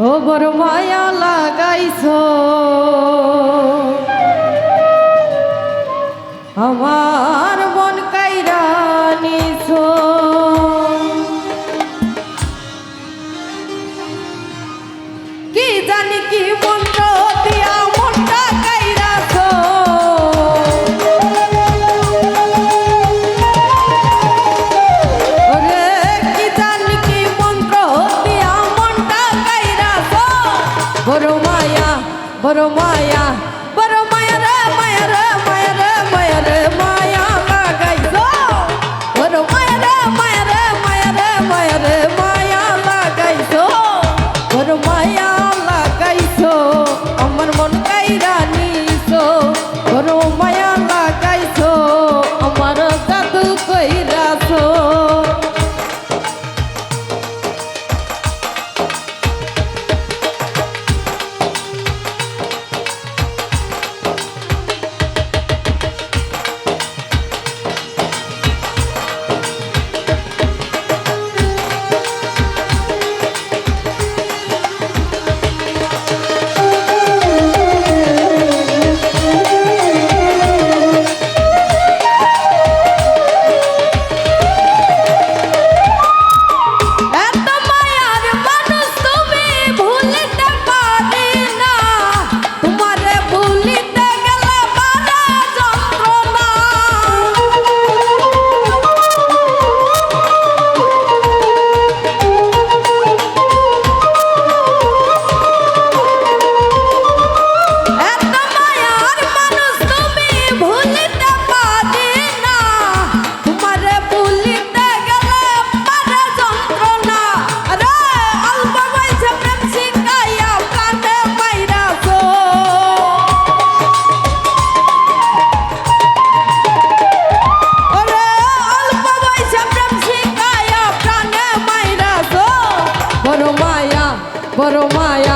ও বড় মায়া লাগাইছো আমার মন কাইরা নিছো কি জানি কি মন্ত্র দিয়া মনটা কাইরাছো ওরে কি জানি কি মন্ত্র দিয়া মনটা কাইরাছো বড় মায়া বড় মায়া বড় মায়া রে মায়া রে মায়া রে মায়া রে মায়া লাগাইছো বড় মায়া রে মায়া রে মায়া রে মায়া রে মায়া লাগাইছো বড় মায়া লাগাইছো আমার মন কাইরা নিছো বড় মায়া লাগাইছো আমার জাদু কইরাছো বড় মায়া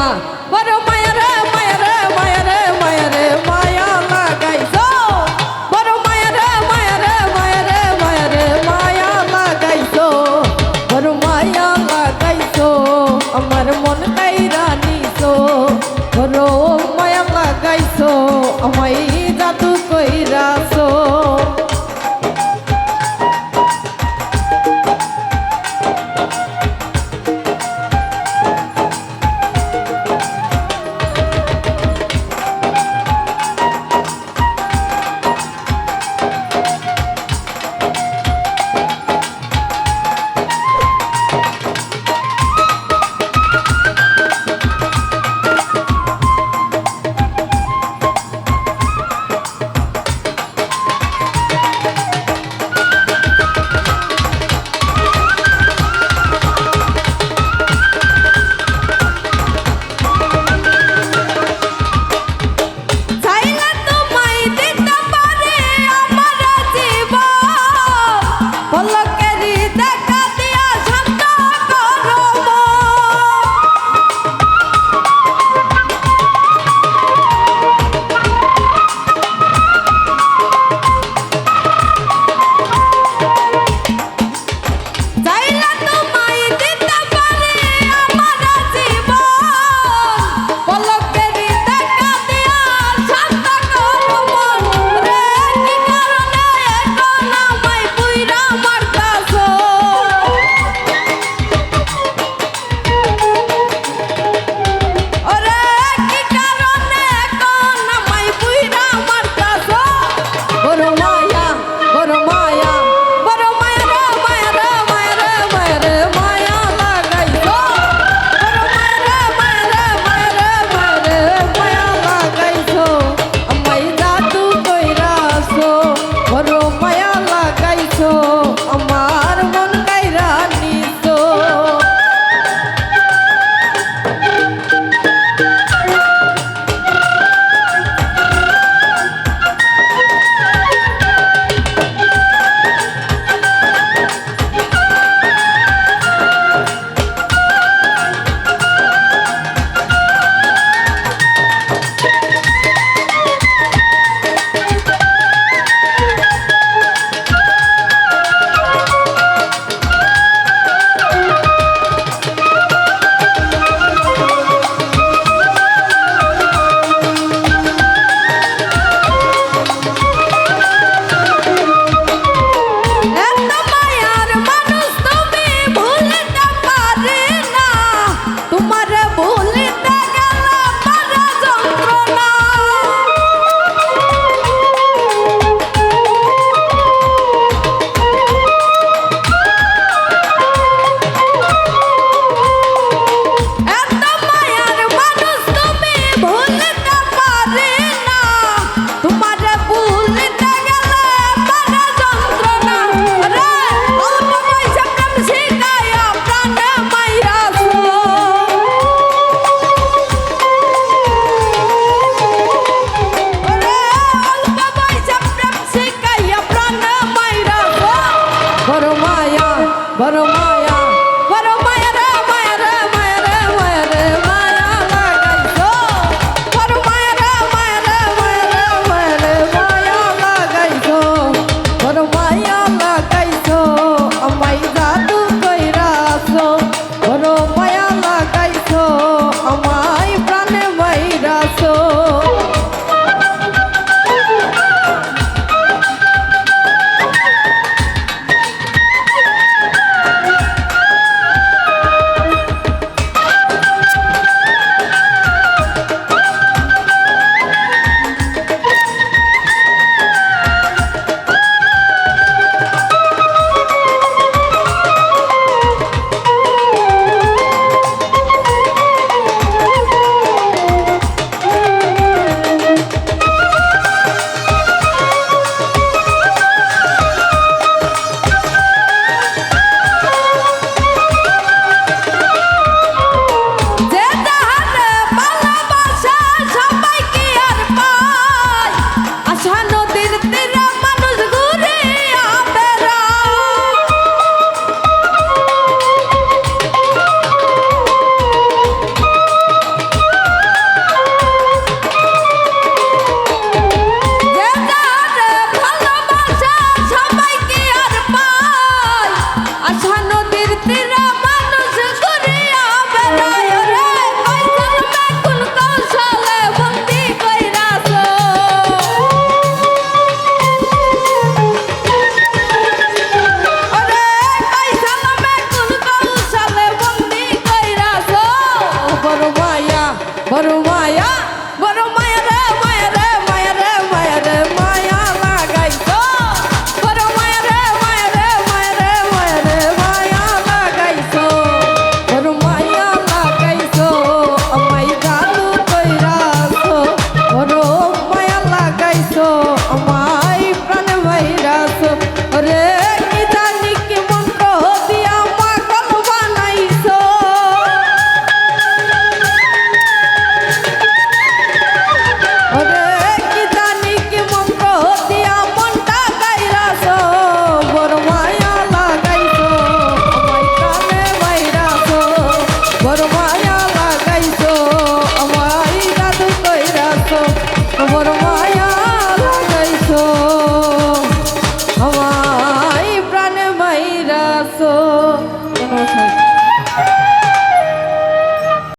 বড় মায়া রে মায়া রে মায়া রে মায়া রে মায়া লাগাইছো বড় মায়া রে মায়া রে মায়া রে মায়া রে মায়া লাগাইছো বড় মায়া লাগাইছো আমার মন কাইরা নিছো বড় মায়া লাগাইছো আমায় জাদু কইরাছো বড় মায়া বড় মায়া রে মায়া রে মায়া রে মায়া রে মায়া লাগাইছো বড় মায়া রে মায়া রে মায়া রে মায়া রে মায়া লাগাইছো বড় মায়া লাগাইছো আমায় জাদু কইরাছো বড় মায়া লাগাইছো আমায় প্রাণ ভাইরাছো রে কি জানি কি মন্ত্র দিয়া পাগল বানাইছো রে কি জানি কি মন্ত্র দিয়া মনটা গাইরাছো বড় মায়া লাগাইছো আমায় প্রাণে ভাইরাছো বড় মায়া লাগাইছো আমায় জাদু কইরাছো বড় মায়া